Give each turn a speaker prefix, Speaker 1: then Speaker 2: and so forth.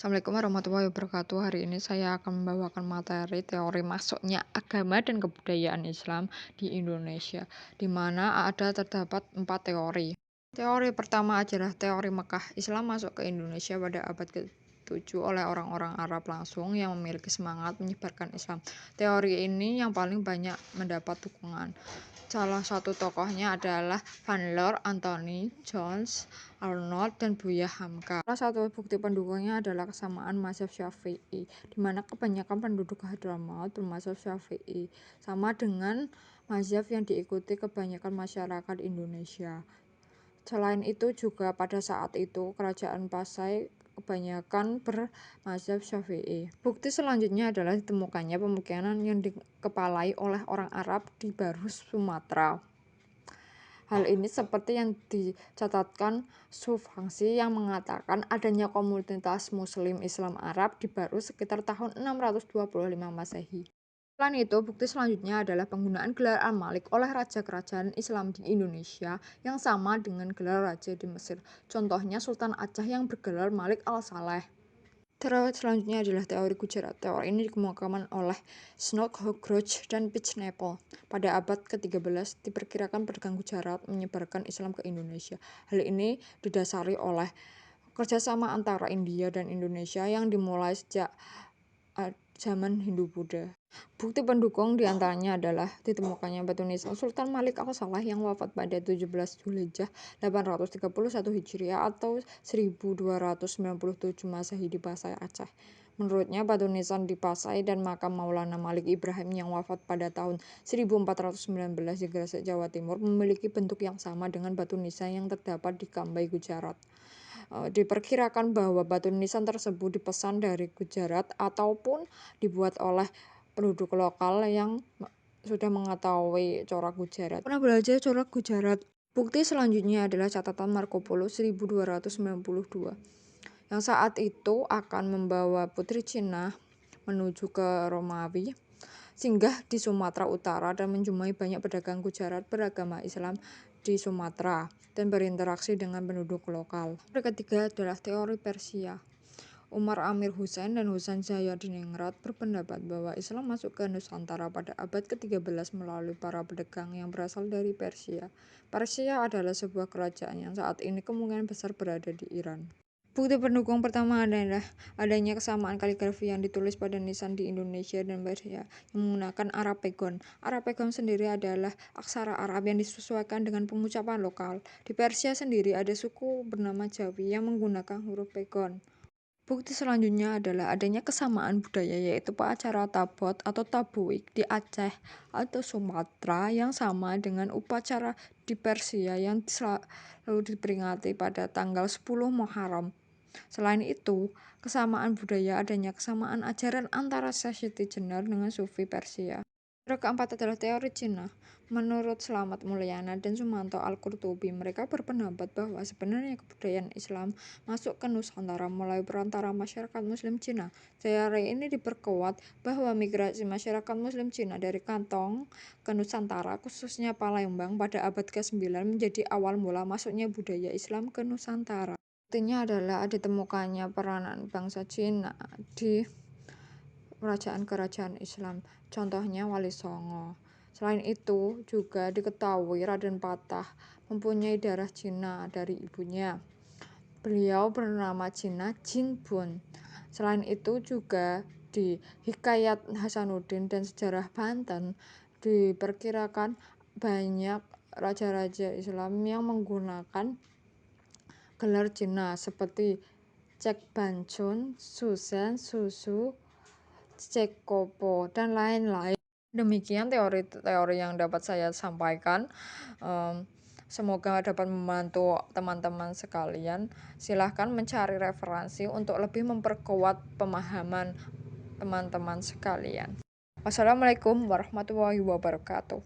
Speaker 1: Assalamualaikum warahmatullahi wabarakatuh. Hari ini saya akan membawakan materi teori masuknya agama dan kebudayaan Islam di Indonesia, di mana terdapat 4 teori. Teori pertama adalah teori Mekah. Islam masuk ke Indonesia pada abad ke-7 oleh orang-orang Arab langsung yang memiliki semangat menyebarkan Islam. Teori ini yang paling banyak mendapat dukungan. Salah satu tokohnya adalah Van Loor, Anthony Jones, Arnold, dan Buya Hamka. Salah satu bukti pendukungnya adalah kesamaan mazhab Syafi'i, di mana kebanyakan penduduk Hadramaut bermazhab Syafi'i, sama dengan mazhab yang diikuti kebanyakan masyarakat Indonesia. Selain itu juga pada saat itu kerajaan Pasai kebanyakan bermazhab Syafi'i. Bukti selanjutnya adalah ditemukannya pemukiman yang dikepalai oleh orang Arab di Barus, Sumatera. Hal ini seperti yang dicatatkan Sufangsi yang mengatakan adanya komunitas Muslim Islam Arab di Barus sekitar tahun 625 Masehi. Selain itu, bukti selanjutnya adalah penggunaan gelar Al-Malik oleh raja kerajaan Islam di Indonesia yang sama dengan gelar raja di Mesir. Contohnya Sultan Aceh yang bergelar Malik Al-Saleh. Teori selanjutnya adalah teori Gujarat. Teori ini dikemukakan oleh Snodgrass dan Pitchnapel. Pada abad ke-13, diperkirakan pedagang Gujarat menyebarkan Islam ke Indonesia. Hal ini didasari oleh kerjasama antara India dan Indonesia yang dimulai sejak zaman Hindu-Buddha. Bukti pendukung diantaranya adalah ditemukannya batu nisan Sultan Malik Al-Saleh yang wafat pada 17 Zulhijjah 831 Hijriah atau 1297 Masehi di Pasai, Aceh. Menurutnya batu nisan di Pasai dan makam Maulana Malik Ibrahim yang wafat pada tahun 1419 di Gresik, Jawa Timur memiliki bentuk yang sama dengan batu nisan yang terdapat di Kambai, Gujarat. Diperkirakan bahwa batu nisan tersebut dipesan dari Gujarat ataupun dibuat oleh penduduk lokal yang sudah mengetahui corak Gujarat. Pernah belajar corak Gujarat. Bukti selanjutnya adalah catatan Marco Polo 1292 yang saat itu akan membawa putri Cina menuju ke Romawi, singgah di Sumatera Utara dan menjumpai banyak pedagang Gujarat beragama Islam di Sumatera dan berinteraksi dengan penduduk lokal. Teori ketiga adalah teori Persia. Umar Amir Hussein dan Husain Zayadiningrat berpendapat bahwa Islam masuk ke Nusantara pada abad ke-13 melalui para pedagang yang berasal dari Persia. Persia adalah sebuah kerajaan yang saat ini kemungkinan besar berada di Iran. Bukti pendukung pertama adalah adanya kesamaan kaligrafi yang ditulis pada nisan di Indonesia dan Persia yang menggunakan Arapegon. Arapegon sendiri adalah aksara Arab yang disesuaikan dengan pengucapan lokal. Di Persia sendiri ada suku bernama Jawi yang menggunakan huruf Pegon. Bukti selanjutnya adalah adanya kesamaan budaya, yaitu upacara Tabot atau Tabuik di Aceh atau Sumatera yang sama dengan upacara di Persia yang selalu diperingati pada tanggal 10 Muharram. Selain itu, kesamaan budaya adanya kesamaan ajaran antara Syaikh Jenar dengan Sufi Persia. Teori keempat adalah teori Cina. Menurut Slamet Mulyana dan Sumanto Al-Qurtubi, mereka berpendapat bahwa sebenarnya kebudayaan Islam masuk ke Nusantara melalui perantara masyarakat Muslim Cina. Teori ini diperkuat bahwa migrasi masyarakat Muslim Cina dari Kantong ke Nusantara, khususnya Palembang pada abad ke-9 menjadi awal mula masuknya budaya Islam ke Nusantara. Buktinya adalah ditemukannya peranan bangsa Cina di kerajaan-kerajaan Islam, contohnya Wali Songo. Selain itu juga diketahui Raden Patah mempunyai darah Cina dari ibunya. Beliau bernama Cina Jin Bun. Selain itu juga di Hikayat Hasanuddin dan Sejarah Banten diperkirakan banyak raja-raja Islam yang menggunakan gelar Cina seperti Cek Bancun, Susen, Susu, Cekopo, dan lain-lain. Demikian teori-teori yang dapat saya sampaikan. Semoga dapat membantu teman-teman sekalian. Silahkan mencari referensi untuk lebih memperkuat pemahaman teman-teman sekalian. Wassalamualaikum warahmatullahi wabarakatuh.